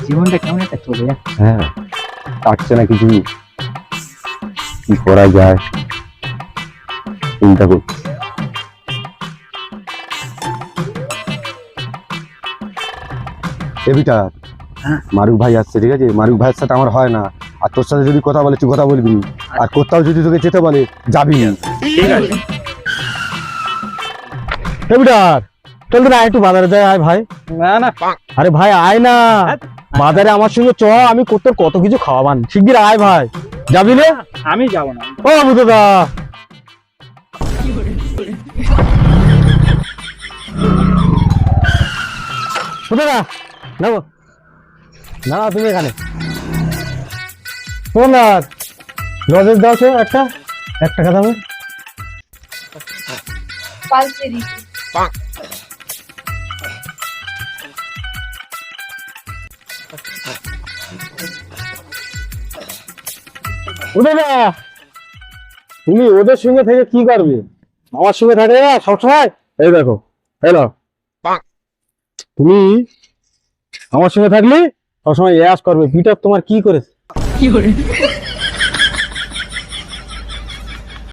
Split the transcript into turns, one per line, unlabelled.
জীবনটা কেমন একটা চলে যাচ্ছে।
হ্যাঁ, কাটছে না কিছু, কি করা যায় চিন্তা করছি। এবিটা
হ্যাঁ।
মারুক ভাই আসছে, ঠিক আছে? মারুক ভাইয়ের সাথে আমার হয় না, আর তোর সাথে যদি কথা বলে তুই কথা বলবি, আর কোথাও যদি তোকে যেতে বলে যাবি না।
ঠিক আছে।
এবিটার চল তো না, একটু বাজারে যাই আয় ভাই।
না না,
আরে ভাই আয় না, বাজারে আমার সঙ্গে চ, আমি তোর কত কিছু খাওয়াবান। শিগগির আয় ভাই, যাবি না?
আমি যাবো না।
ও বুঝদা, বুঝদা না না তুমি এখানে তোমার লজের দাও তো একটা, 1 টাকা দাও।
পাল্টে দিচ্ছি।
বুঝদা তুমি ওদের সঙ্গে থেকে কি করবে? আমার সঙ্গে থাকে না সবসময়। এই দেখো, হ্যালো, তুমি আমার সঙ্গে থাকলে সবসময় ইয়াস করবে। পিটার তোমার কি করেছে?